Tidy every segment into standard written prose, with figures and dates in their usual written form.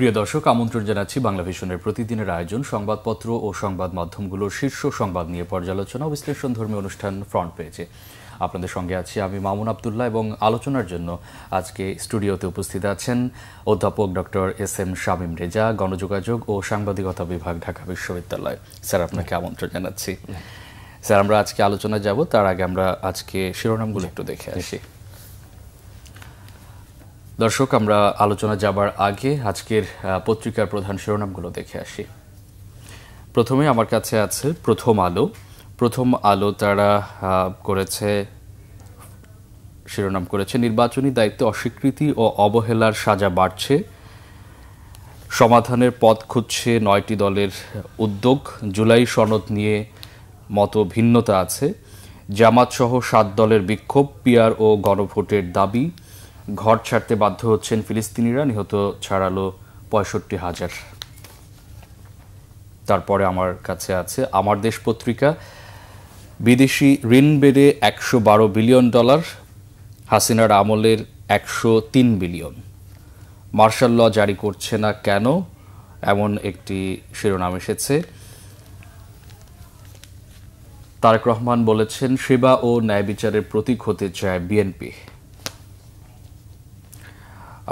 প্রিয় দর্শক, আমন্ত্রণ জানাচ্ছি বাংলা ভিশনের প্রতিদিনের আয়োজন সংবাদপত্র ও সংবাদ মাধ্যমগুলোর শীর্ষ সংবাদ নিয়ে পর্যালোচনা ও বিশ্লেষণধর্মী অনুষ্ঠান ফ্রন্ট পেজে। আপনাদের সঙ্গে আছি আমি মামুন আবদুল্লাহ এবং আলোচনার জন্য আজকে স্টুডিওতে উপস্থিত আছেন অধ্যাপক ডক্টর এস.এম. শামীম রেজা, গণযোগাযোগ ও সাংবাদিকতা বিভাগ, ঢাকা বিশ্ববিদ্যালয়। স্যার, আপনাকে আমন্ত্রণ জানাচ্ছি। স্যার, আমরা আজকে আলোচনা যাব, তার আগে আমরা আজকে শিরোনামগুলো একটু দেখে আসি। দর্শক, আমরা আলোচনা যাবার আগে আজকের পত্রিকার প্রধান শিরোনামগুলো দেখে আসি। প্রথমে আমার কাছে আছে প্রথম আলো। প্রথম আলো তারা শিরোনাম করেছে নির্বাচনী দায়িত্বে অস্বীকৃতি ও অবহেলার সাজা বাড়ছে, সমাধানের পথ খুঁজছে 9টি দলের উদ্যোগ, জুলাই সনদ নিয়ে মত ভিন্নতা আছে, জামাত সহ 7 দলের বিক্ষোভ, পিআর ও গণভোটের দাবি, ঘর ছাড়তে বাধ্য হচ্ছেন ফিলিস্তিনিরা, নিহত ছাড়ালো 65,000। তারপরে আমার কাছে আছে আমার দেশ পত্রিকা। বিদেশি ঋণ বেড়ে $112 বিলিয়ন, হাসিনার আমলের 103 বিলিয়ন। মার্শাল ল জারি করছে না কেন, এমন একটি শিরোনাম এসেছে। তারেক রহমান বলেছেন সেবা ও ন্যায় বিচারের প্রতীক হতে চায় বিএনপি।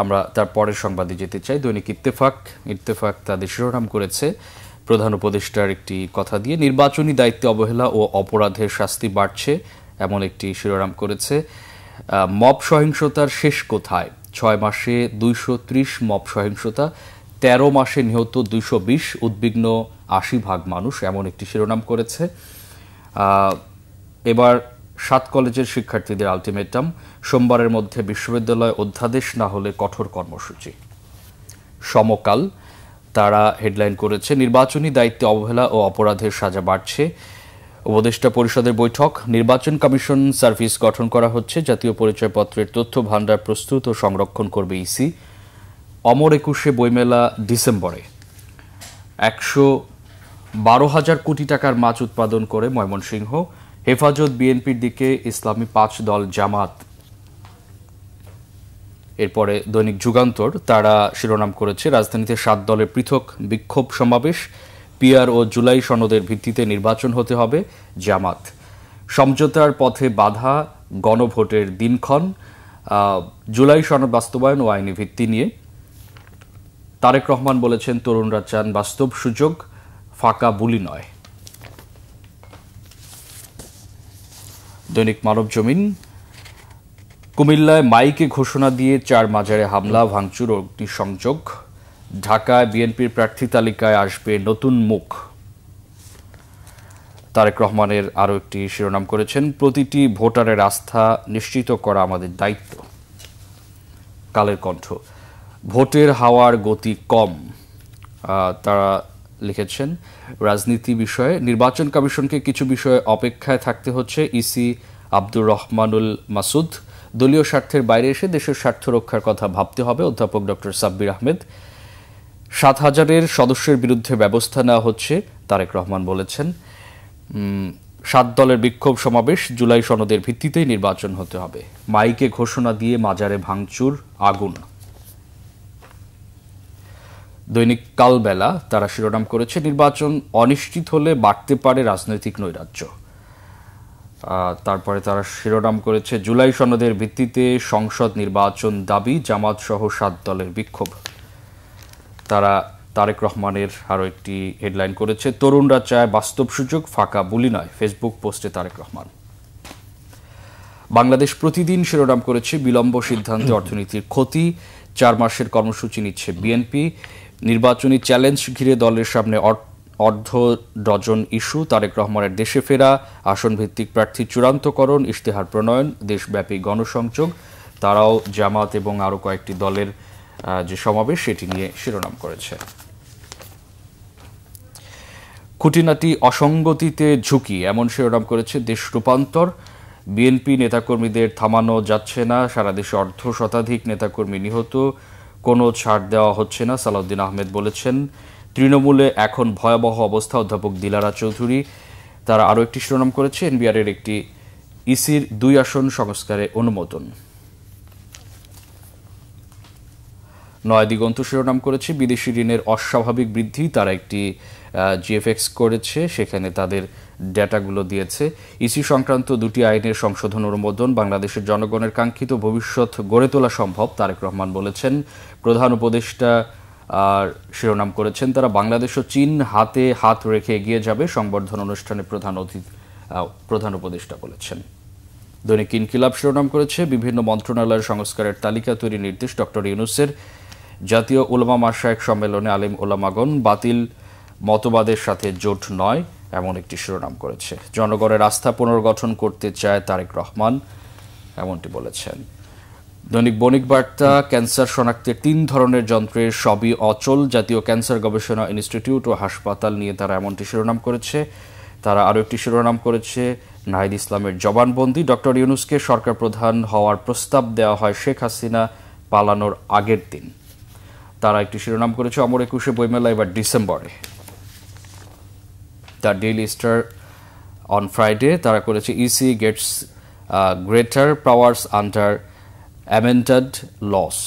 আমরা তার পরের সংবাদে যেতে চাই। দৈনিক ইত্তেফাক তাদের শিরোনাম করেছে প্রধান উপদেষ্টার একটি কথা দিয়ে নির্বাচনী দায়িত্বে অবহেলা ও অপরাধের শাস্তি বাড়ছে, এমন একটি শিরোনাম করেছে। মব সহিংসতার শেষ কোথায়? 6 মাসে 230 মব সহিংসতা, 13 মাসে নিহত 220, উদ্বিগ্ন 80% মানুষ, এমন একটি শিরোনাম করেছে। এবার 7 কলেজের শিক্ষার্থীদের আলটিমেটাম, সোমবারের মধ্যে বিশ্ববিদ্যালয় অধ্যাদেশ না হলে কঠোর কর্মসূচি। সমকাল তারা হেডলাইন করেছে নির্বাচনী দায়িত্বে অবহেলা ও অপরাধের সাজা বাড়ছে, উপদেষ্টা পরিষদের বৈঠক, নির্বাচন কমিশন সার্ভিস গঠন করা হচ্ছে, জাতীয় পরিচয়পত্রের তথ্য ভান্ডার প্রস্তুত ও সংরক্ষণ করবে ইসি, অমর 21 বইমেলা ডিসেম্বরে, 112,000 কোটি টাকার মাছ উৎপাদন করে ময়মনসিংহ, হেফাজত বিএনপির দিকে, ইসলামী 5 দল জামাত। এরপরে দৈনিক যুগান্তর তারা শিরোনাম করেছে রাজধানীতে 7 দলের পৃথক বিক্ষোভ সমাবেশ, পিআর ও জুলাই সনদের ভিত্তিতে নির্বাচন হতে হবে, জামাত। সমঝোতার পথে বাধা, গণভোটের দিনক্ষণ, জুলাই সনদ বাস্তবায়ন ও আইনি ভিত্তি নিয়ে তারেক রহমান বলেছেন তরুণরা চান বাস্তব সুযোগ, ফাঁকা বুলি নয়। দৈনিক মানবজমিন কুমিল্লায় মাইকে ঘোষণা দিয়ে 4 মাজারে হামলা, ভাঙচুর ও অগ্নিসংযোগ, ঢাকায় বিএনপির প্রার্থী তালিকায় আসবে নতুন মুখ। তারেক রহমানের আরও একটি শিরোনাম করেছেন প্রতিটি ভোটারের আস্থা নিশ্চিত করা আমাদের দায়িত্ব। কালের কণ্ঠ ভোটের হাওয়ার গতি কম, তারা লিখেছেন রাজনীতি বিষয়ে নির্বাচন কমিশনকে কিছু বিষয়ে অপেক্ষায় থাকতে হচ্ছে, ইসি আব্দুর রহমানুল মাসুদ। দলীয় স্বার্থের বাইরে এসে দেশের স্বার্থ রক্ষার কথা ভাবতে হবে, অধ্যাপক ডক্টর সাব্বির আহমেদ। 7,000 সদস্যের বিরুদ্ধে ব্যবস্থা নেওয়া হচ্ছে, তারেক রহমান বলেছেন। 7 দলের বিক্ষোভ সমাবেশ, জুলাই সনদের ভিত্তিতেই নির্বাচন হতে হবে, মাইকে ঘোষণা দিয়ে মাজারে ভাঙচুর, আগুন। দৈনিক কালবেলা তারা শিরোনাম করেছে নির্বাচন অনিশ্চিত হলে বাড়তে পারে রাজনৈতিক নৈরাজ্য। তারপরে তারা শিরোনাম করেছে জুলাই সনদের ভিত্তিতে সংসদ নির্বাচন দাবি, জামাত সহ 7 দলের বিক্ষোভ। তারা তারেক রহমানের আরও একটি হেডলাইন করেছে তরুণরা চায় বাস্তব সুযোগ, ফাঁকা বুলি নয়, ফেসবুক পোস্টে তারেক রহমান। বাংলাদেশ প্রতিদিন শিরোনাম করেছে বিলম্ব সিদ্ধান্তে অর্থনীতির ক্ষতি, 4 মাসের কর্মসূচি নিচ্ছে বিএনপি, নির্বাচনী চ্যালেঞ্জ ঘিরে দলের সামনে অর্ধ ডজন ইস্যু, তারেক রহমানের দেশে ফেরা, আসনভিত্তিক প্রার্থী চূড়ান্তকরণ, ইশতেহার প্রণয়ন, দেশব্যাপী গণসংযোগ। তারাও জামাত এবং আরও কয়েকটি দলের যে সমাবেশ সেটি নিয়ে শিরোনাম করেছে। খুঁটিনাটি অসঙ্গতিতে ঝুঁকি, এমন শিরোনাম করেছে দেশ রূপান্তর। বিএনপি নেতাকর্মীদের থামানো যাচ্ছে না, সারা দেশে 1.5 শতাধিক নেতাকর্মী নিহত, কোনো ছাড় দেওয়া হচ্ছে না, সালাউদ্দিন আহমেদ বলেছেন। তৃণমূলে এখন ভয়াবহ অবস্থা, অধ্যাপক দিলারা চৌধুরী। তারা আরও একটি শিরোনাম করেছে এনবিআরের একটি ইসির 2 আসন সংস্কারে অনুমোদন। নয়া দিগন্ত শিরোনাম করেছে বিদেশি ঋণের অস্বাভাবিক বৃদ্ধি, তারা একটি জিএফএক্স করেছে, সেখানে তাদের ডেটাগুলো দিয়েছে। ইসি সংক্রান্ত দুটি আইনের সংশোধন অনুমোদন, বাংলাদেশের জনগণের কাঙ্ক্ষিত ভবিষ্যৎ গড়ে তোলা সম্ভব, তারেক রহমান বলেছেন। প্রধান উপদেষ্টা শিরোনাম করেছেন তারা বাংলাদেশ ও চীন হাতে হাত রেখে এগিয়ে যাবে, সংবর্ধনা অনুষ্ঠানে প্রধান উপদেষ্টা বলেছেন। দৈনিক ইনকিলাব শিরোনাম করেছে বিভিন্ন মন্ত্রণালয়ের সংস্কারের তালিকা তৈরির নির্দেশ ডক্টর ইউনূসের। জাতীয় উলামা মাশায়েখ সম্মেলনে আলেম ওলামাগণ বাতিল মতবাদের সাথে জোট নয়, এমন একটি শিরোনাম করেছে। জনগণের আস্থা পুনর্গঠন করতে চায় তারেক রহমান, এমনটি বলেছেন। দৈনিক বণিক বার্তা ক্যান্সার শনাক্তের 3 ধরনের যন্ত্রের সবই অচল, জাতীয় ক্যান্সার গবেষণা ইনস্টিটিউট ও হাসপাতাল নিয়ে তারা এমনটি শিরোনাম করেছে। তারা আরও একটি শিরোনাম করেছে নাহিদ ইসলামের জবানবন্দি, ডক্টর ইউনূসকে সরকার প্রধান হওয়ার প্রস্তাব দেওয়া হয় শেখ হাসিনা পালানোর আগের দিন। তারা একটি শিরোনাম করেছে অমর একুশে বইমেলা এবার ডিসেম্বরে। The Daily Star on Friday তারা করেছে EC gets greater powers under amended laws.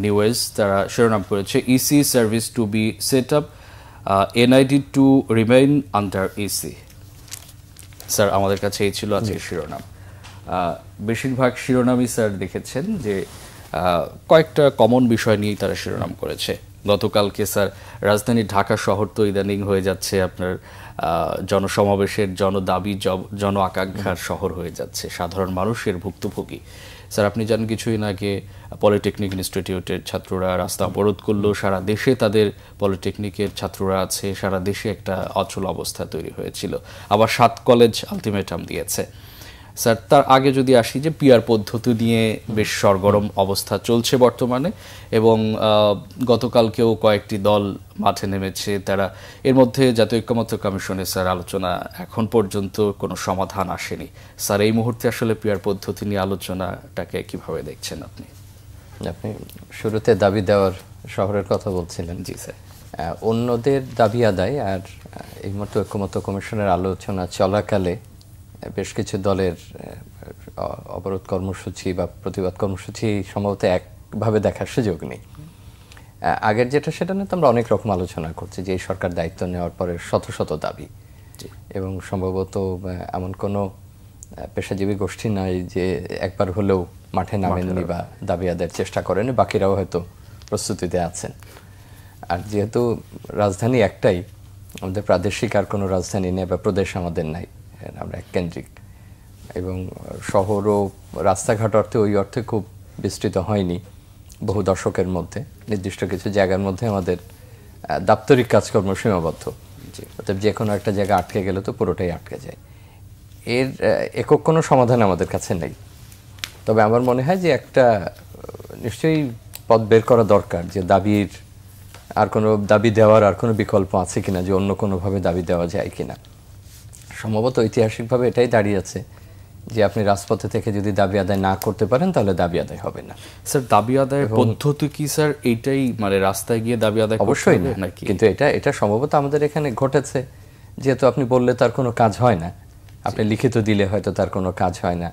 News তারা শিরোনাম করেছে EC service to be set up, NID to remain under EC. Sir আমাদের কাছে এই ছিল আজকের শিরোনাম। বেশিরভাগ শিরোনামই স্যার দেখেছেন যে কয়েকটা কমন বিষয় নিয়েই তারা শিরোনাম করেছে। গতকালকে স্যার রাজধানী ঢাকা শহর তো ইদানিং হয়ে যাচ্ছে আপনার জনসমাবেশের, জনদাবি, জন আকাঙ্ক্ষার শহর হয়ে যাচ্ছে, সাধারণ মানুষের ভুক্তভোগী। স্যার আপনি জানেন কিছুদিন আগে পলিটেকনিক ইনস্টিটিউটের ছাত্ররা রাস্তা অবরোধ করলো, সারা দেশে তাদের পলিটেকনিকের ছাত্ররা আছে, সারা দেশে একটা অচল অবস্থা তৈরি হয়েছিল। আবার 7 কলেজ আলটিমেটাম দিয়েছে। স্যার তার আগে যদি আসি যে পিআর পদ্ধতি নিয়ে বেশ সরগরম অবস্থা চলছে বর্তমানে, এবং গতকালকেও কয়েকটি দল মাঠে নেমেছে। তারা এর মধ্যে জাতীয় ঐক্যমত্য কমিশনে স্যার আলোচনা এখন পর্যন্ত কোনো সমাধান আসেনি। স্যার এই মুহূর্তে আসলে পিআর পদ্ধতি নিয়ে আলোচনাটাকে কিভাবে দেখছেন আপনি? আপনি শুরুতে দাবি দেওয়ার শহরের কথা বলছিলেন। জি স্যার। অন্যদের দাবি আদায় আর এই মুহূর্তে ঐক্যমত্য কমিশনের আলোচনা চলাকালে বেশ কিছু দলের অবরোধ কর্মসূচি বা প্রতিবাদ কর্মসূচি সম্ভবত একভাবে দেখার সুযোগ নেই। আগের যেটা সেটা নিয়ে তো আমরা অনেক রকম আলোচনা করছি যে এই সরকার দায়িত্ব নেওয়ার পরে শত শত দাবি, এবং সম্ভবত এমন কোনো পেশাজীবী গোষ্ঠী নাই যে একবার হলেও মাঠে নামেননি বা দাবি আদায়ের চেষ্টা করেনি, বাকিরাও হয়তো প্রস্তুতিতে আছেন। আর যেহেতু রাজধানী একটাই, আমাদের প্রাদেশিক আর কোনো রাজধানী নেই বা প্রদেশ আমাদের নাই, আমরা এক কেন্দ্রিক, এবং শহরও রাস্তাঘাট অর্থে ওই অর্থে খুব বিস্তৃত হয়নি বহু দশকের মধ্যে। নির্দিষ্ট কিছু জায়গার মধ্যে আমাদের দাপ্তরিক কাজকর্ম সীমাবদ্ধ, অর্থাৎ যে কোনো একটা জায়গা আটকে গেলে তো পুরোটাই আটকে যায়। এর একক কোনো সমাধান আমাদের কাছে নেই। তবে আমার মনে হয় যে একটা নিশ্চয়ই পথ বের করা দরকার, যে দাবির আর কোনো দাবি দেওয়ার আর কোনো বিকল্প আছে কিনা, যে অন্য কোনোভাবে দাবি দেওয়া যায় কিনা। সম্ভবত ঐতিহাসিকভাবে এটাই দাঁড়িয়ে আছে যে আপনি রাজপথে থেকে যদি দাবি আদায় না করতে পারেন তাহলে দাবি আদায় হবে না। স্যার দাবি আদায়ের পদ্ধতি কি স্যার এইটাই, মানে রাস্তায় গিয়ে দাবি আদায়? অবশ্যই না, কিন্তু এটা সম্ভবত আমাদের এখানে ঘটেছে। যেহেতু আপনি বললে তার কোনো কাজ হয় না, আপনি লিখিত দিলে হয়তো তার কোনো কাজ হয় না,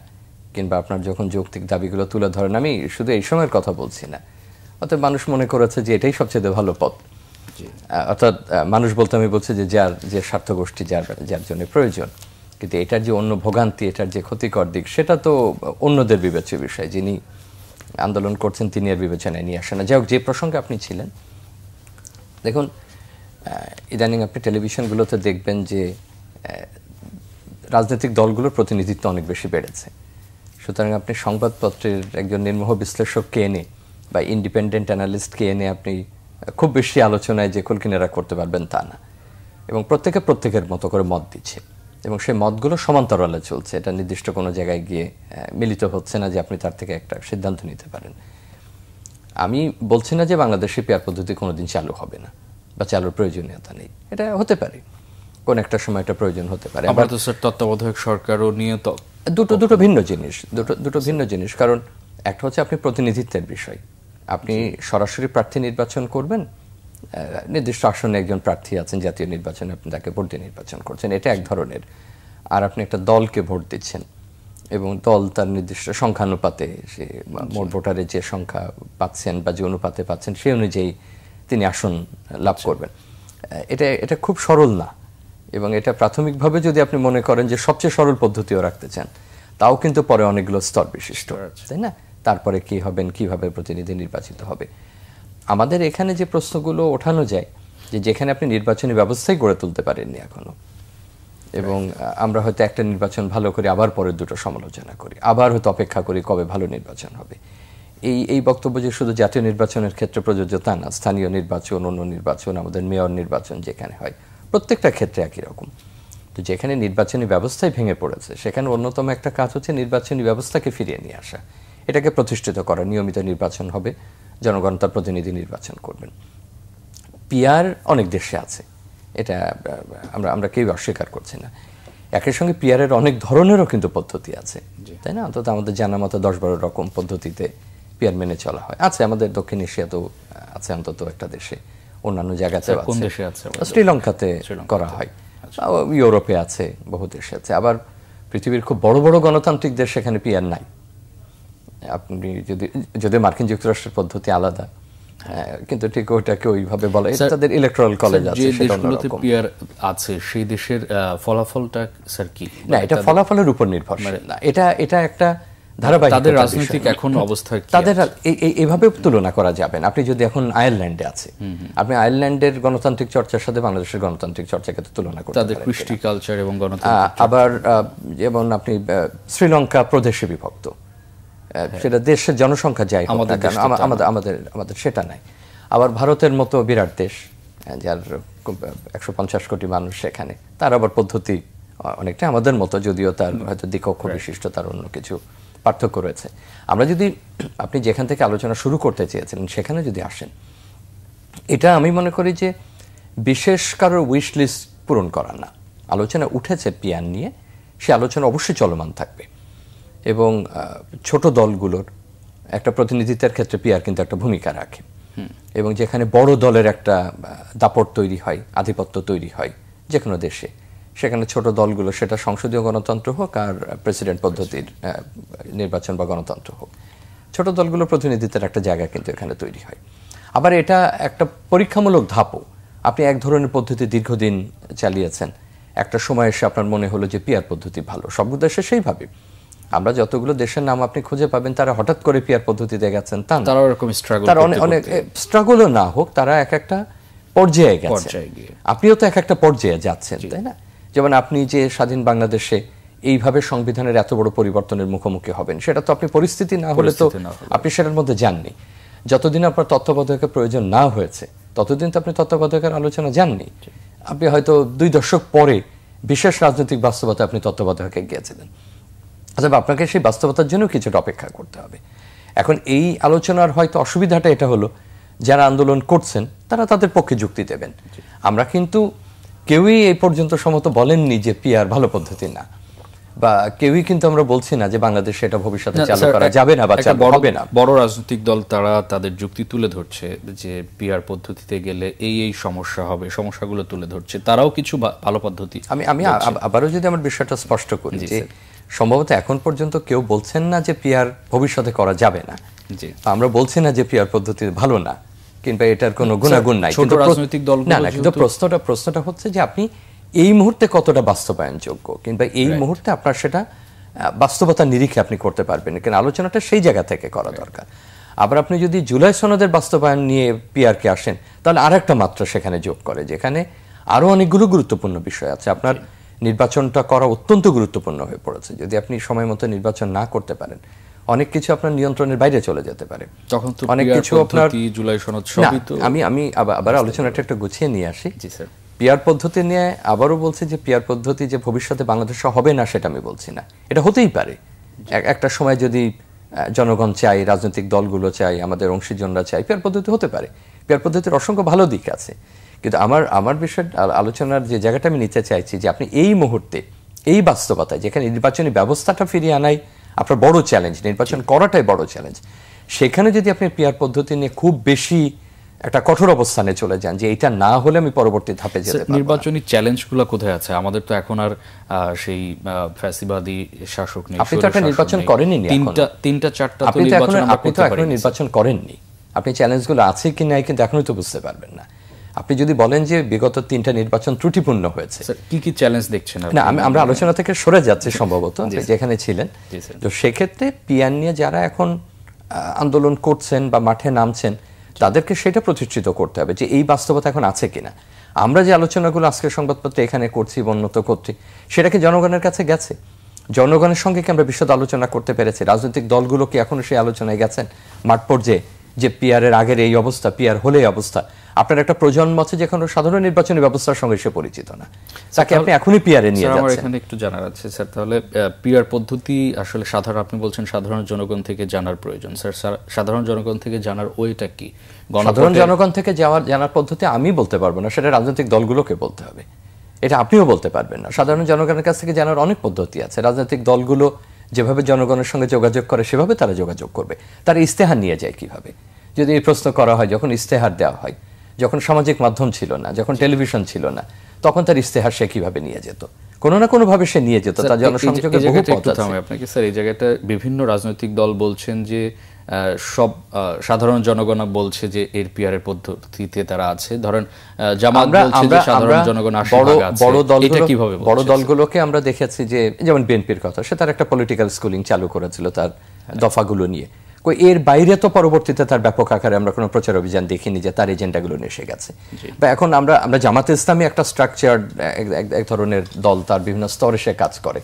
কিংবা আপনার যখন যৌক্তিক দাবিগুলো তুলে ধরেন, আমি শুধু এই সময়ের কথা বলছি না, অর্থাৎ মানুষ মনে করেছে যে এটাই সবচেয়ে ভালো পথ। অর্থাৎ মানুষ বলতে আমি বলছি যে যে স্বার্থ গোষ্ঠী যার জন্য প্রয়োজন, কিন্তু এটার যে অন্য ভোগান্তি, এটার যে ক্ষতিকর দিক, সেটা তো অন্যদের বিবেচ্য বিষয়। যিনি আন্দোলন করছেন তিনি এর বিবেচনায় নিয়ে আসেন না। যাই হোক, যে প্রসঙ্গে আপনি ছিলেন, দেখুন ইদানিং আপনি টেলিভিশনগুলোতে দেখবেন যে রাজনৈতিক দলগুলোর প্রতিনিধিত্ব অনেক বেশি বেড়েছে। সুতরাং আপনি সংবাদপত্রের একজন নির্মোহ বিশ্লেষককে এনে বা ইন্ডিপেন্ডেন্ট অ্যানালিস্টকে এনে আপনি খুব বেশি আলোচনায় যে কুলকিনারা করতে পারবেন তা না, এবং প্রত্যেকের মতো করে মত দিচ্ছে, এবং সেই মতগুলো সমান্তরালে চলছে। এটা নির্দিষ্ট কোনো জায়গায় গিয়ে মিলিত হচ্ছে না যে আপনি তার থেকে একটা সিদ্ধান্ত নিতে পারেন। আমি বলছি না যে বাংলাদেশে পিআর পদ্ধতি কোনোদিন চালু হবে না বা চালুর প্রয়োজনীয়তা নেই, এটা হতে পারে, কোন একটা সময় এটা প্রয়োজন হতে পারে। আমরা তো স্যার তত্ত্বাবধায়ক সরকারও নিয়ে তো দুটো ভিন্ন জিনিস, দুটো ভিন্ন জিনিস। কারণ একটা হচ্ছে আপনি প্রতিনিধিত্বের বিষয়, আপনি সরাসরি প্রার্থী নির্বাচন করবেন, নির্দিষ্ট আসনে একজন প্রার্থী আছেন জাতীয় নির্বাচনে, আপনি তাকে ভোট দিয়ে নির্বাচন করছেন, এটা এক ধরনের। আর আপনি একটা দলকে ভোট দিচ্ছেন, এবং দল তার নির্দিষ্ট সংখ্যানুপাতে সে মোট ভোটারের যে সংখ্যা পাচ্ছেন বা যে অনুপাতে পাচ্ছেন সেই অনুযায়ী তিনি আসন লাভ করবেন। এটা খুব সরল না, এবং এটা প্রাথমিকভাবে যদি আপনি মনে করেন যে সবচেয়ে সরল পদ্ধতিও রাখতে চান, তাও কিন্তু পরে অনেকগুলো স্তর বিশিষ্ট, তাই না? তারপরে কি হবেন, কিভাবে প্রতিনিধি নির্বাচিত হবে। আমাদের এখানে যে প্রশ্নগুলো ওঠানো যায় যে যেখানে আপনি নির্বাচনী ব্যবস্থাই গড়ে তুলতে পারেননি এখনো, এবং আমরা হয়তো একটা নির্বাচন ভালো করে আবার পরে দুটো সমালোচনা করি, আবার হয়তো অপেক্ষা করি কবে ভালো নির্বাচন হবে। এই বক্তব্য যে শুধু জাতীয় নির্বাচনের ক্ষেত্রে প্রযোজ্য তা না, স্থানীয় নির্বাচন, অন্য নির্বাচন, আমাদের মেয়র নির্বাচন যেখানে হয়, প্রত্যেকটা ক্ষেত্রে একই রকম। তো যেখানে নির্বাচনী ব্যবস্থাই ভেঙে পড়েছে সেখানে অন্যতম একটা কাজ হচ্ছে নির্বাচনী ব্যবস্থাকে ফিরিয়ে নিয়ে আসা, এটাকে প্রতিষ্ঠিত করা। নিয়মিত নির্বাচন হবে, জনগণ তার প্রতিনিধি নির্বাচন করবেন। পিআর অনেক দেশে আছে, এটা আমরা কেউ অস্বীকার করছি না। একই সঙ্গে পিআরের অনেক ধরনেরও কিন্তু পদ্ধতি আছে, তাই না? অন্তত আমাদের জানা মতো 10-12 রকম পদ্ধতিতে পিআর মেনে চলা হয়। আছে আমাদের দক্ষিণ এশিয়াতেও আছে, অন্তত একটা দেশে, অন্যান্য জায়গাতেও আছে, শ্রীলঙ্কাতে করা হয়, ইউরোপে আছে, বহু দেশে আছে। আবার পৃথিবীর খুব বড় বড় গণতান্ত্রিক দেশ সেখানে পিআর নাই। আপনি যদি মার্কিন যুক্তরাষ্ট্রের পদ্ধতি আলাদা, কিন্তু ঠিক ওইটাকে ওইভাবে বলে, তাদের ইলেকট্রাল কলেজ আছে, সেটা অন্যরকম আছে। সেই দেশের ফলাফলটা স্যার কি? না, এটা ফলাফলের উপর নির্ভরশীল না, এটা একটা ধারাবাহিক। তাদের রাজনৈতিক এখন অবস্থা কি? তাদের এইভাবে তুলনা করা যাবে না। আপনি যদি এখন আয়ারল্যান্ডে আছে, আপনি আয়ারল্যান্ডের গণতান্ত্রিক চর্চার সাথে বাংলাদেশের গণতান্ত্রিক চর্চাকে তুলনা করতে পারেন, তাদের কৃষ্টি কালচার এবং গণতন্ত্র। আবার যেমন আপনি শ্রীলঙ্কা প্রদেশে বিভক্ত, সেটা দেশের জনসংখ্যা যাই হোক না কেন, আমাদের সেটা নাই। আবার ভারতের মতো বিরাট দেশ, যার 150 কোটি মানুষ, সেখানে তার আবার পদ্ধতি অনেকটা আমাদের মতো, যদিও তার হয়তো দ্বিকক্ষ বিশিষ্ট, তার অন্য কিছু পার্থক্য রয়েছে। আমরা যদি, আপনি যেখান থেকে আলোচনা শুরু করতে চেয়েছিলেন সেখানে যদি আসেন, এটা আমি মনে করি যে বিশেষ কারোর উইশ লিস্ট পূরণ করা না। আলোচনা উঠেছে পিআর নিয়ে, সে আলোচনা অবশ্যই চলমান থাকবে, এবং ছোট দলগুলোর একটা প্রতিনিধিত্বের ক্ষেত্রে পিআর কিন্তু একটা ভূমিকা রাখে, এবং যেখানে বড় দলের একটা দাপট তৈরি হয়, আধিপত্য তৈরি হয় যে কোনো দেশে, সেখানে ছোট দলগুলো, সেটা সংসদীয় গণতন্ত্র হোক আর প্রেসিডেন্ট পদ্ধতির নির্বাচন বা গণতন্ত্র হোক, ছোট দলগুলোর প্রতিনিধিত্বের একটা জায়গা কিন্তু এখানে তৈরি হয়। আবার এটা একটা পরীক্ষামূলক ধাপও। আপনি এক ধরনের পদ্ধতি দীর্ঘদিন চালিয়েছেন, একটা সময় এসে আপনার মনে হলো যে পিআর পদ্ধতি ভালো। সব দেশে সেইভাবে, আমরা যতগুলো দেশের নাম আপনি খুঁজে পাবেন তারা হঠাৎ করে পিআর পদ্ধতিতে গেছেন তা না, তারা অনেক স্ট্রাগলও না হোক, তারা এক একটা পর্যায়ে গেছে। আপনিও তো এক একটা পর্যায়ে যাচ্ছেন, তাই না? যেমন আপনি যে স্বাধীন বাংলাদেশে এইভাবে সংবিধানের এত বড় পরিবর্তনের মুখোমুখি হবেন, সেটা তো আপনি পরিস্থিতি না হলে তো আপনি সেটার মধ্যে যাননি। যতদিন আপনার তত্ত্বাবধায়কের প্রয়োজন না হয়েছে ততদিন তো আপনি তত্ত্বাবধায়কের আলোচনা যাননি। আপনি হয়তো 2 দশক পরে বিশেষ রাজনৈতিক বাস্তবতা আপনি তত্ত্বাবধায়কে গিয়েছিলেন, অথবা আপনাকে সেই বাস্তবতার জন্য কিছুটা অপেক্ষা করতে হবে। এখন এই আলোচনার হয়তো অসুবিধাটা এটা হলো, যারা আন্দোলন করছেন তারা তাদের পক্ষে যুক্তি দেবেন। আমরা কিন্তু কেউই এই পর্যন্ত সম্মত বলেননি যে পিআর ভালো পদ্ধতি না, বা কেউই কিন্তু আমরা বলছি না যে বাংলাদেশে এটা ভবিষ্যতে চালু করা যাবে না বা চালু হবে না। বড় রাজনৈতিক দল তারা তাদের যুক্তি তুলে ধরছে যে পিআর পদ্ধতিতে গেলে এই সমস্যা হবে, সমস্যাগুলো তুলে ধরছে, তারাও কিছু ভালো পদ্ধতি। আমি আবারও যদি আমার বিষয়টা স্পষ্ট করি, যে সম্ভবত এখন পর্যন্ত কেউ বলছেন না যে পিআর ভবিষ্যতে করা যাবে না, আমরা বলছি না যে পিআর পদ্ধতি ভালো না কিংবা এটার কোনো গুণাগুণ নাই, ছোট রাজনৈতিক দল না, কিন্তু প্রশ্নটা হচ্ছে যে আপনি এই মুহূর্তে কতটা বাস্তবায়নযোগ্য, কিংবা এই মুহূর্তে আপনার সেটা বাস্তবতার নিরিখে আপনি করতে পারবেন, কিন্তু আলোচনাটা সেই জায়গা থেকে করা দরকার। আবার আপনি যদি জুলাই সনদের বাস্তবায়ন নিয়ে পিআরকে আসেন, তাহলে আর একটা মাত্রা সেখানে যোগ করে, যেখানে আরো অনেকগুলো গুরুত্বপূর্ণ বিষয় আছে। আপনার নির্বাচনটা করা অত্যন্ত গুরুত্বপূর্ণ হয়ে পড়েছে। যদি আপনি সময় মতো নির্বাচন না করতে পারেন, অনেক কিছু আপনার নিয়ন্ত্রণের বাইরে চলে যেতে পারে। তখন তো অনেক কিছু আপনার জুলাই সনদ সবই তো। আমি আবার আলোচনাটা একটু গুছিয়ে নিয়ে আসি। পিআর পদ্ধতি নিয়ে আবারও বলছি যে পিআর পদ্ধতি যে ভবিষ্যতে বাংলাদেশে হবে না সেটা আমি বলছি না, এটা হতেই পারে। একটা সময় যদি জনগণ চাই, রাজনৈতিক দলগুলো চাই, আমাদের অংশীজনরা চাই, পিআর পদ্ধতি হতে পারে। পিআর পদ্ধতির অসংখ্য ভালো দিক আছে, কিন্তু আমার বিষয় আলোচনার যে জায়গাটা আমি নিতে চাইছি যে আপনি এই মুহূর্তে এই বাস্তবতায়, যেখানে নির্বাচনী ব্যবস্থাটা ফিরিয়ে আনাই আপনার বড় চ্যালেঞ্জ, নির্বাচন করাটাই বড় চ্যালেঞ্জ, সেখানে যদি আপনি পিআর পদ্ধতি নিয়ে খুব বেশি একটা কঠোর অবস্থানে চলে যান যে এটা না হলে আমি পরবর্তী ধাপে যেতে পারবো না। নির্বাচনী চ্যালেঞ্জগুলো কোথায় আছে? আমাদের তো এখন আর সেই ফ্যাসিবাদী শাসক নেই। আপনি তো একটা নির্বাচন করেননি, তিনটা চারটা আপনি তো এখনো নির্বাচন করেননি। আপনি চ্যালেঞ্জগুলো আছে কি নাই কিন্তু এখনোই তো বুঝতে পারবেন না। আপনি যদি বলেন যে বিগত 3টা নির্বাচন ত্রুটিপূর্ণ হয়েছে, কি কি চ্যালেঞ্জ দেখছেন? না, আমরা আলোচনা থেকে সরে যাচ্ছি সম্ভবত যেখানে ছিলেন। তো সেক্ষেত্রে পিয়ার নিয়ে যারা এখন আন্দোলন করছেন বা মাঠে নামছেন তাদেরকে সেটা প্রতিষ্ঠিত করতে হবে যে এই বাস্তবতা এখন আছে কিনা। আমরা যে আলোচনাগুলো আজকের সংবাদপত্রে এখানে করছি, উন্নত করছি, সেটা কি জনগণের কাছে গেছে? জনগণের সঙ্গে কি আমরা বিশদ আলোচনা করতে পেরেছি? রাজনৈতিক দলগুলো কি এখনো সেই আলোচনায় গেছেন মাঠ পর্যায়ে যে পিয়ারের আগের এই অবস্থা, পিয়ার হলে এই অবস্থা? আপনার একটা প্রজন্ম আছে যেখানে সাধারণ নির্বাচনী ব্যবস্থার সঙ্গে সে পরিচিত না, তাকে আপনি এখনই পিয়ারে নিয়ে যাচ্ছেন। আমার এখানে একটু জানার আছে স্যার, তাহলে পিয়ার পদ্ধতি আসলে আপনি বলছেন সাধারণ জনগণ থেকে জানার প্রয়োজন। স্যার, সাধারণ জনগণ থেকে জানার ওইটা কি? সাধারণ জনগণ থেকে জানার পদ্ধতি আমি বলতে পারবো না, সেটা রাজনৈতিক দলগুলোকে বলতে হবে। এটা আপনিও বলতে পারবেন না। সাধারণ জনগণের কাছ থেকে জানার অনেক পদ্ধতি আছে। রাজনৈতিক দলগুলো যেভাবে জনগণের সঙ্গে যোগাযোগ করে সেভাবে তারা যোগাযোগ করবে। তারা ইস্তেহার নিয়ে যায় কিভাবে? যদি এই প্রশ্ন করা হয়, যখন ইস্তেহার দেওয়া হয়, যখন সামাজিক মাধ্যম ছিল না, যখন টেলিভিশন ছিল না, তখন তার ইস্তেহার সে কিভাবে নিয়ে যেত? কোনো না কোনো ভাবে সে নিয়ে যেত। তার জনসংযোগের বহু পথ আছে। আপনাকে স্যার, এই জায়গাটা বিভিন্ন রাজনৈতিক দল বলছেন যে সব সাধারণ জনগণ বলছে যে এর পিয়ারের পদ্ধতিতে তারা আছে। ধরেন জামাত বলছে যে সাধারণ জনগণ বড় দলগুলোকে আমরা দেখেছি যে যেমন বিএনপির কথা, সে তার একটা পলিটিক্যাল স্কুলিং চালু করেছিল তার দফাগুলো নিয়ে। এর বাইরে তো পরবর্তীতে তার ব্যাপক আকারে আমরা কোনো প্রচার অভিযান দেখিনি যে তার এজেন্ডাগুলো এসে গেছে। বা এখন আমরা জামাতে ইসলামী একটা স্ট্রাকচার, এক ধরনের দল, তার বিভিন্ন স্তরে সে কাজ করে।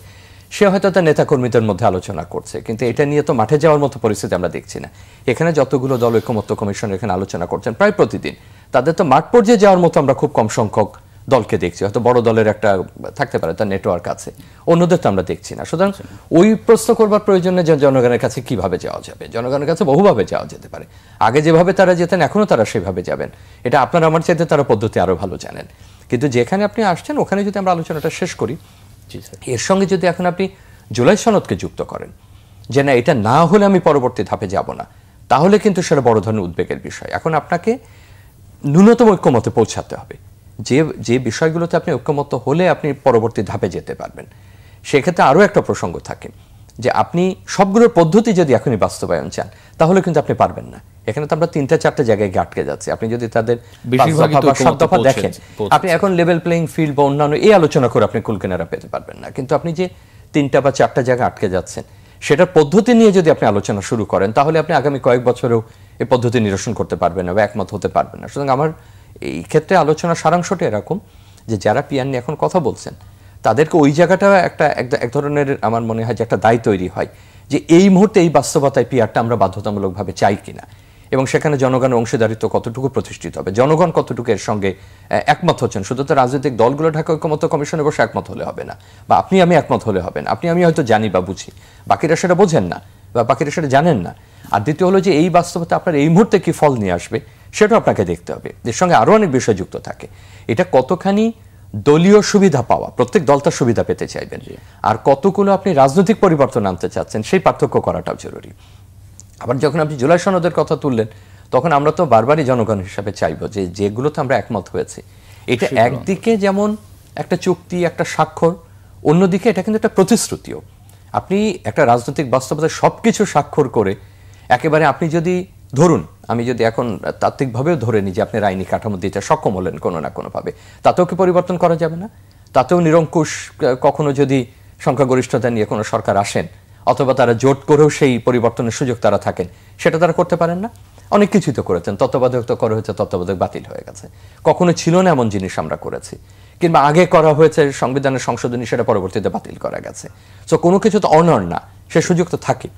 সে হয়তো তার নেতাকর্মীদের মধ্যে আলোচনা করছে, কিন্তু এটা নিয়ে তো মাঠে যাওয়ার মতো পরিস্থিতি আমরা দেখছি না। এখানে যতগুলো দল ঐকমত্য কমিশন এখানে আলোচনা করছেন প্রায় প্রতিদিন, তাদের তো মাঠ পর্যায়ে যাওয়ার মতো আমরা খুব কম সংখ্যক দলকে দেখছি। হয়তো বড় দলের একটা থাকতে পারে, তার নেটওয়ার্ক আছে, অন্যদের তো আমরা দেখছি না। সুতরাং ওই প্রশ্ন করবার প্রয়োজনে যে জনগণের কাছে কিভাবে যাওয়া যাবে, জনগণের কাছে বহুভাবে যাওয়া যেতে পারে। আগে যেভাবে তারা যেতেন এখনো তারা সেভাবে যাবেন, এটা আপনার আমার চাইতে তারা পদ্ধতি আরো ভালো জানেন। কিন্তু যেখানে আপনি আসছেন ওখানে যদি আমরা আলোচনাটা শেষ করি, এর সঙ্গে যদি এখন আপনি জুলাই সনদকে যুক্ত করেন যে না, এটা না হলে আমি পরবর্তী ধাপে যাব না, তাহলে কিন্তু সেটা বড় ধরনের উদ্বেগের বিষয়। এখন আপনাকে ন্যূনতম ঐক্যমতে পৌঁছাতে হবে। যে বিষয়গুলোতে আপনি ঐক্যমত হলে আপনি পরবর্তী ধাপে যেতে পারবেন। সেক্ষেত্রে আরও একটা প্রসঙ্গ থাকে যে আপনি সবগুলোর পদ্ধতি যদি এখনই বাস্তবায়ন চান তাহলে কিন্তু আপনি পারবেন না। এখানে তো আমরা 3-4টা জায়গায় আটকে যাচ্ছি। আপনি যদি তাদের 7 দফা দেখেন, আপনি এখন লেভেল প্লেইং ফিল্ড বা অন্যান্য এই আলোচনা করে আপনি কুলকিনারা পেতে পারবেন না। কিন্তু আপনি যে 3টা বা 4টা জায়গায় আটকে যাচ্ছেন, সেটার পদ্ধতি নিয়ে যদি আপনি আলোচনা শুরু করেন তাহলে আপনি আগামী কয়েক বছরেও এই পদ্ধতি নিরসন করতে পারবেন না বা একমত হতে পারবেন না। সুতরাং আমার এই ক্ষেত্রে আলোচনার সারাংশটা এরকম যে যারা পিয়ার নিয়ে এখন কথা বলছেন তাদেরকে ওই জায়গাটা এক ধরনের আমার মনে হয় যে একটা দায় তৈরি হয় যে এই মুহূর্তে এই বাস্তবতায় পিয়ারটা আমরা বাধ্যতামূলকভাবে চাই কিনা, এবং সেখানে জনগণের অংশীদারিত্ব কতটুকু প্রতিষ্ঠিত হবে, জনগণ কতটুকু এর সঙ্গে একমত হচ্ছেন। শুধু তো রাজনৈতিক দলগুলো ঢাকা ঐকমত্য কমিশনে বসে একমত হলে হবে না, বা আপনি আমি একমত হলে হবে না। আপনি আমি হয়তো জানি বা বুঝি, বাকিরা সেটা বোঝেন না বা বাকিরা সেটা জানেন না। আর দ্বিতীয় হলো যে এই বাস্তবতা আপনার এই মুহূর্তে কি ফল নিয়ে আসবে সেটাও আপনাকে দেখতে হবে। এর সঙ্গে আরও অনেক বিষয় যুক্ত থাকে। এটা কতখানি দলীয় সুবিধা পাওয়া, প্রত্যেক দল তার সুবিধা পেতে চাইবেন, আর কতগুলো আপনি রাজনৈতিক পরিবর্তন আনতে চাচ্ছেন সেই পার্থক্য করাটাও জরুরি। আবার যখন আপনি জুলাই সনদের কথা তুললেন তখন আমরা তো বারবারই জনগণ হিসাবে চাইব যে যেগুলোতে আমরা একমত হয়েছি এটা একদিকে যেমন একটা চুক্তি, একটা স্বাক্ষর, অন্যদিকে এটা কিন্তু একটা প্রতিশ্রুতিও। আপনি একটা রাজনৈতিক বাস্তবতায় সবকিছু স্বাক্ষর করে একেবারে আপনি যদি ধরুন, আমি যদি এখন তাত্ত্বিকভাবেও ধরে নিই যে আপনি আইনি কাঠামো দিতে সক্ষম হলেন কোনো না কোনোভাবে, তাতেও কি পরিবর্তন করা যাবে না? তাতেও নিরঙ্কুশ কখনো যদি সংখ্যাগরিষ্ঠতা নিয়ে কোনো সরকার আসেন অথবা তারা জোট করেও সেই পরিবর্তনের সুযোগ তারা থাকেন, সেটা তারা করতে পারেন না? অনেক কিছুই তো করেছেন, তত্ত্বাবধায়ক তো করা হয়েছে, তত্ত্বাবধায়ক বাতিল হয়ে গেছে। কখনো ছিল না এমন জিনিস আমরা করেছি, কিংবা আগে করা হয়েছে সংবিধানের সংশোধনী, সেটা পরবর্তীতে বাতিল করা গেছে। তো কোনো কিছু তো অনর না, সে সুযোগ তো থাকে।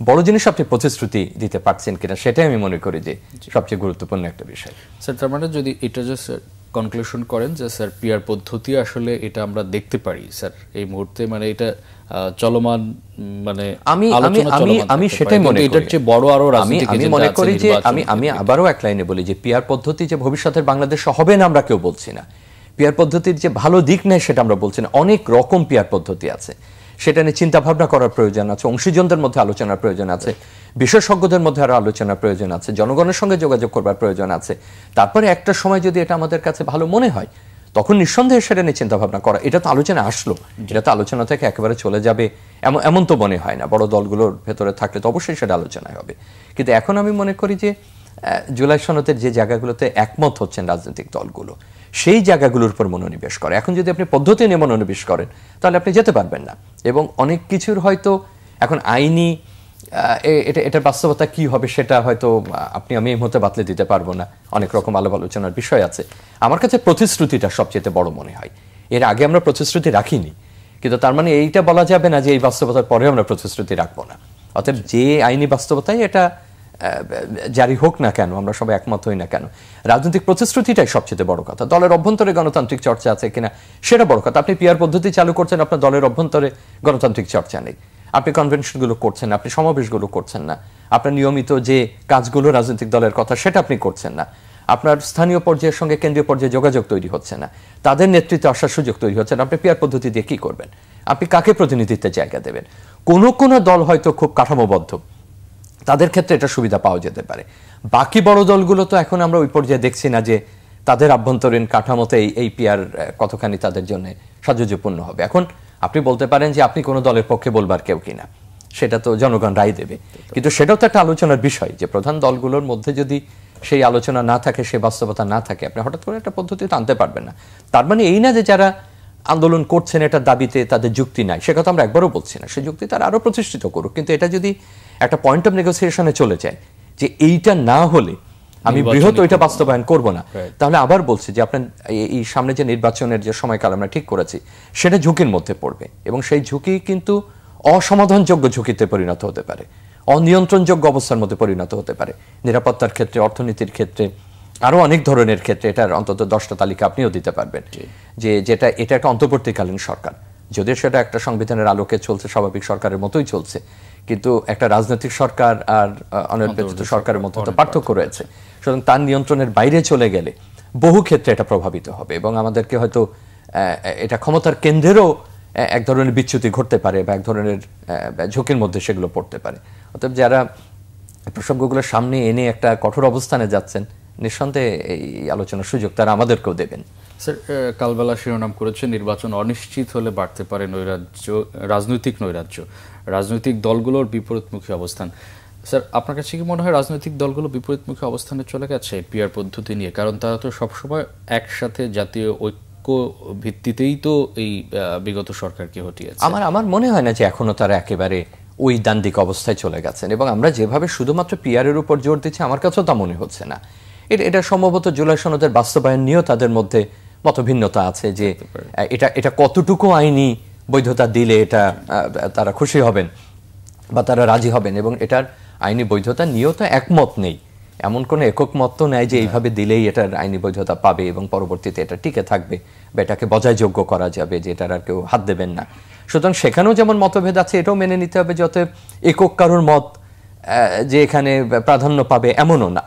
বড় জিনিস আপনি প্রতিশ্রুতি দিতে পারছেন কিনা সেটাই আমি মনে করি যে সবচেয়ে গুরুত্বপূর্ণ একটা বিষয়। স্যার, তার মানে যদি এটা জাস্ট কনক্লুশন করেন যে স্যার পিয়ার পদ্ধতি আসলে এটা আমরা দেখতে পারি স্যার এই মুহূর্তে, মানে এটা চলমান, মানে আমি সেটাই মনে করি। এটার চেয়ে বড় আরো রাজনীতি আমি মনে করি যে আমি আবারও এক লাইনে বলি যে পিয়ার পদ্ধতি যে ভবিষ্যতের বাংলাদেশ হবে না আমরা কেউ বলছি না, পিয়ার পদ্ধতির যে ভালো দিক নেই সেটা আমরা বলছি না। অনেক রকম পিয়ার পদ্ধতি আছে, সেটা নিয়ে চিন্তা ভাবনা করার প্রয়োজন আছে, অংশীজনদের মধ্যে আলোচনার প্রয়োজন আছে, বিশেষজ্ঞদের মধ্যে আরো আলোচনার প্রয়োজন আছে, জনগণের সঙ্গে যোগাযোগ করবার প্রয়োজন আছে। তারপরে একটা সময় যদি এটা আমাদের কাছে ভালো মনে হয় তখন নিঃসন্দেহে সেটা নিয়ে চিন্তা ভাবনা করা। এটা তো আলোচনা আসলো, এটা তো আলোচনা থেকে একেবারে চলে যাবে এমন তো মনে হয় না। বড় দলগুলোর ভেতরে থাকলে তো অবশ্যই সেটা আলোচনায় হবে। কিন্তু এখন আমি মনে করি যে জুলাই সনদের যে জায়গাগুলোতে একমত হচ্ছেন রাজনৈতিক দলগুলো, সেই জায়গাগুলোর উপর মনোনিবেশ করে। এখন যদি আপনি পদ্ধতি নিয়ে মনোনিবেশ করেন তাহলে আপনি যেতে পারবেন না। এবং অনেক কিছুর হয়তো এখন আইনি এটার বাস্তবতা কি হবে সেটা হয়তো আপনি আমি এই মুহূর্তে বাতলে দিতে পারবো না, অনেক রকম আলাপ আলোচনার বিষয় আছে। আমার কাছে প্রতিশ্রুতিটা সবচেয়ে বড় মনে হয়। এর আগে আমরা প্রতিশ্রুতি রাখিনি, কিন্তু তার মানে এইটা বলা যাবে না যে এই বাস্তবতার পরে আমরা প্রতিশ্রুতি রাখবো না। অতএব যে আইনি বাস্তবতায় এটা জারি হোক না কেন, আমরা সবাই একমত হই না কেন, রাজনৈতিক প্রতিশ্রুতিটাই সবচেয়ে বড় কথা। দলের অভ্যন্তরে গণতান্ত্রিক চর্চা আছে কিনা সেটা বড় কথা। আপনি পিআর পদ্ধতি চালু করছেন, আপনার দলের অভ্যন্তরে গণতান্ত্রিক চর্চা নেই, আপনি কনভেনশনগুলো করছেন না, আপনি সমাবেশগুলো করছেন না, আপনার নিয়মিত যে কাজগুলো রাজনৈতিক দলের কথা সেটা আপনি করছেন না, আপনার স্থানীয় পর্যায়ের সঙ্গে কেন্দ্রীয় পর্যায়ে যোগাযোগ তৈরি হচ্ছে না, তাদের নেতৃত্বে আসার সুযোগ তৈরি হচ্ছে না, আপনি পিআর পদ্ধতি দিয়ে কি করবেন? আপনি কাকে প্রতিনিধিত্বের জায়গা দেবেন? কোনো দল হয়তো খুব কাঠামোবদ্ধ, তাদের ক্ষেত্রে এটা সুবিধা পাওয়া যেতে পারে। বাকি বড় দলগুলো তো এখন আমরা ওই পর্যায়ে দেখছি না যে তাদের আভ্যন্তরীণ কাঠামোতে এই পিআর কতখানি তাদের জন্য সাহায্যপূর্ণ হবে। এখন আপনি বলতে পারেন যে আপনি কোনো দলের পক্ষে বলবার কেউ কিনা, সেটা তো জনগণ রায় দেবে, কিন্তু সেটাও তো একটা আলোচনার বিষয় যে প্রধান দলগুলোর মধ্যে যদি সেই আলোচনা না থাকে, সেই বাস্তবতা না থাকে, আপনি হঠাৎ করে একটা পদ্ধতিতে আনতে পারবেন না। তার মানে এই না যে যারা আন্দোলন করছেন এটার দাবিতে তাদের যুক্তি নাই, সে কথা আমরা একবারও বলছি না, সেই যুক্তি তারা আরো প্রতিষ্ঠিত করুক। কিন্তু এটা যদি একটা পয়েন্ট অফ নেগোসিয়েশনে চলে যায় যে এইটা না হলে আমি বৃহৎ ওইটা বাস্তবায়ন করব না, তাহলে আবার বলছি যে আপনার এই সামনে যে নির্বাচনের যে সময়কাল আমরা ঠিক করেছি সেটা ঝুঁকির মধ্যে পড়বে, এবং সেই ঝুঁকি কিন্তু অসমাধানযোগ্য ঝুঁকিতে পরিণত হতে পারে, অনিয়ন্ত্রণযোগ্য অবস্থার মধ্যে পরিণত হতে পারে, নিরাপত্তার ক্ষেত্রে, অর্থনীতির ক্ষেত্রে, আরো অনেক ধরনের ক্ষেত্রে। এটার অন্তত 10টা তালিকা আপনিও দিতে পারবেন যে এটা একটা অন্তর্বর্তীকালীন সরকার, যদিও সেটা একটা সংবিধানের আলোকে চলছে, স্বাভাবিক সরকারের মতোই চলছে, কিন্তু একটা রাজনৈতিক সরকার আর অনির্বাচিত সরকারের মধ্যে তো পার্থক্য রয়েছে। সুতরাং তার নিয়ন্ত্রণের বাইরে চলে গেলে বহু ক্ষেত্রে এটা প্রভাবিত হবে, এবং আমাদেরকে হয়তো এটা ক্ষমতার কেন্দ্রেরও এক ধরনের বিচ্যুতি ঘটতে পারে বা এক ধরনের ঝুঁকির মধ্যে সেগুলো পড়তে পারে। অতএব যারা প্রসঙ্গগুলো সামনে এনে একটা কঠোর অবস্থানে যাচ্ছেন, নিঃসন্দেহে এই আলোচনার সুযোগ তারা আমাদেরকেও দেবেন। স্যার, কালবেলা শিরোনাম করেছে নির্বাচন অনিশ্চিত হলে বাড়তে পারে রাজনৈতিক নৈরাজ্য, রাজনৈতিক দলগুলোর বিপরীতমুখী অবস্থান। স্যার, আপনার কাছে কি মনে হয় রাজনৈতিক দলগুলো বিপরীতমুখী অবস্থানে চলে গেছে পিআর পদ্ধতি নিয়ে? কারণ তারা তো সবসময় একসাথে জাতীয় ঐক্য ভিত্তিতেই তো এই বিগত সরকারকে হটিয়েছে। আমার মনে হয় না যে এখনো তারা একেবারে ওই দান্দিক অবস্থায় চলে গেছেন, এবং আমরা যেভাবে শুধুমাত্র পিআর এর উপর জোর দিচ্ছি আমার কাছেও তা মনে হচ্ছে না। এটা সম্ভবত জুলাই সনদের বাস্তবায়ন নিয়েও তাদের মধ্যে মতভিন্নতা আছে যে এটা কতটুকু আইনি বৈধতা দিলে এটা তারা খুশি হবেন বা তারা রাজি হবেন, এবং এটার আইনি বৈধতা নিয়েও তো একমত নেই, এমন কোনো একক মত তো নেই যে এইভাবে দিলেই এটার আইনি বৈধতা পাবে এবং পরবর্তীতে এটা টিকে থাকবে বা এটাকে বজায়যোগ্য করা যাবে, যে এটার আর কেউ হাত দেবেন না। সুতরাং সেখানেও যেমন মতভেদ আছে, এটাও মেনে নিতে হবে যত একক কারোর মত যে এখানে প্রাধান্য পাবে এমনও না।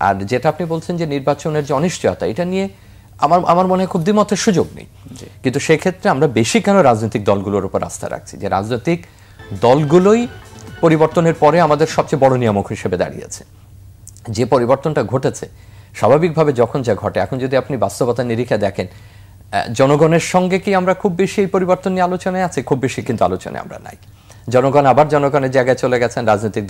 আর যেটা আপনি বলছেন যে নির্বাচনের যে অনিশ্চয়তা, এটা নিয়ে আমার মনে হয় খুব দ্বিমতের সুযোগ নেই, কিন্তু সেক্ষেত্রে আমরা বেশি কেন রাজনৈতিক দলগুলোর উপর আস্থা রাখছি, যে রাজনৈতিক দলগুলোই পরিবর্তনের পরে আমাদের সবচেয়ে বড় নিয়ামক হিসেবে দাঁড়িয়েছে। যে পরিবর্তনটা ঘটেছে স্বাভাবিকভাবে যখন যা ঘটে, এখন যদি আপনি বাস্তবতা নিরীক্ষা দেখেন, জনগণের সঙ্গে কি আমরা খুব বেশি এই পরিবর্তন নিয়ে আলোচনায় আছে? খুব বেশি কিন্তু আলোচনায় আমরা নাই। জনগণ আবার জনগণের জায়গায় চলে গেছেন, রাজনৈতিক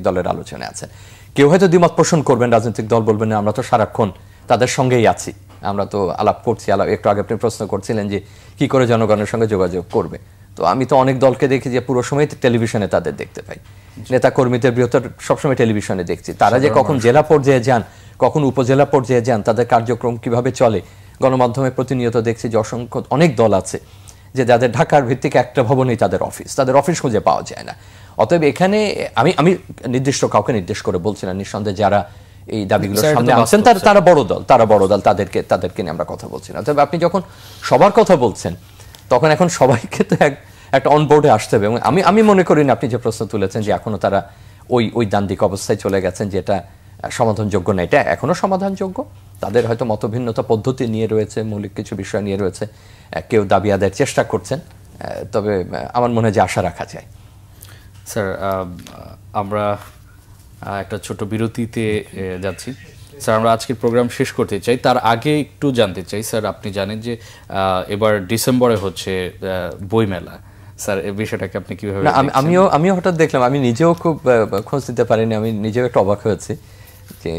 দলের আলোচনায় আছেন। কেউ হয়তো দ্বিমত পোষণ করবেন, রাজনৈতিক দল বলবেন না আমরা তো সারাক্ষণ তাদের সঙ্গেই আছি, আমরা তো আলাপ করছি। একটু আগে আপনি প্রশ্ন করছিলেন যে কি করে জনগণের সঙ্গে যোগাযোগ করবে, তো আমি তো অনেক দলকে দেখি যে পুরো সময় টেলিভিশনে তাদের দেখতে পাই, নেতা কর্মীদের বৃহত্তর সবসময় টেলিভিশনে দেখছি। তারা যে কখন জেলা পর্যায়ে যান, কখন উপজেলা পর্যায়ে যান, তাদের কার্যক্রম কিভাবে চলে গণমাধ্যমে প্রতিনিয়ত দেখছি যে অনেক দল আছে যে যাদের ঢাকার ভিত্তিক একটা ভবনেই তাদের অফিস খুঁজে পাওয়া যায় না। অতএব এখানে আমি নির্দিষ্ট কাউকে নির্দেশ করে বলছি না, নিঃসন্দেহে যারা এই দাবিগুলোর সামনে আছেন তারা বড় দল, তাদেরকে নিয়ে আমরা কথা বলছি না। তবে আপনি যখন সবার কথা বলছেন তখন এখন সবাইকে তো একটা অনবোর্ডে আসতে হবে, এবং আমি মনে করি না আপনি যে প্রশ্ন তুলেছেন যে এখনো তারা ওই দান্দিক অবস্থায় চলে গেছেন যেটা সমাধানযোগ্য না, এটা এখনো সমাধানযোগ্য। তাদের হয়তো মতভিন্নতা পদ্ধতি নিয়ে রয়েছে, মৌলিক কিছু বিষয় নিয়ে রয়েছে, কেউ দাবি আদায়ের চেষ্টা করছেন, তবে আমার মনে হয় যে আশা রাখা যায়। স্যার আমরা একটা ছোট বিরতিতে যাচ্ছি। স্যার আমরা আজকের প্রোগ্রাম শেষ করতে চাই, তার আগে একটু জানতে চাই স্যার, আপনি জানেন যে এবার ডিসেম্বরে হচ্ছে বইমেলা, স্যার এই বিষয়টাকে আপনি কিভাবে দেখছেন? আমিও হঠাৎ দেখলাম, আমি নিজেও খুব খোঁজ দিতে পারিনি, আমি নিজেও একটু অবাক হয়েছি যে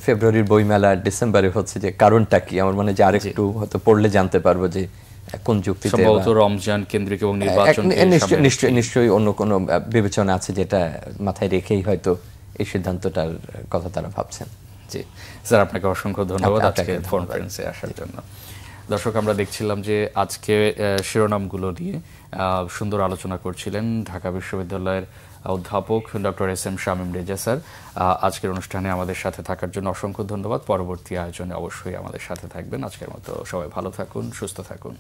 ফেব্রুয়ারির বইমেলা ডিসেম্বরে হচ্ছে, যে কারণটা কি। আমার মনে হয় যে আরেকটু হয়তো পড়লে জানতে পারবো যে কোন যুক্তিতে, সম্ভবত রমজান কেন্দ্রিক এবং নির্বাচন নিশ্চয়ই অন্য কোনো বিবেচনা আছে যেটা মাথায় রেখেই হয়তো এই সিদ্ধান্তটার কথা তারা ভাবছেন। জি স্যার, আপনাকে অসংখ্য ধন্যবাদ আজকে কনফারেন্সে আসার জন্য। দর্শক, আমরা দেখছিলাম যে আজকে শিরোনামগুলো নিয়ে সুন্দর আলোচনা করছিলেন ঢাকা বিশ্ববিদ্যালয়ের অধ্যাপক doctor SM. Shamim Reza sir. আজকের অনুষ্ঠানে আমাদের সাথে থাকার জন্য অসংখ্য ধন্যবাদ। পরবর্তী আয়োজনে অবশ্যই আমাদের সাথে থাকবেন। আজকের মতো সবাই ভালো থাকুন, সুস্থ থাকুন।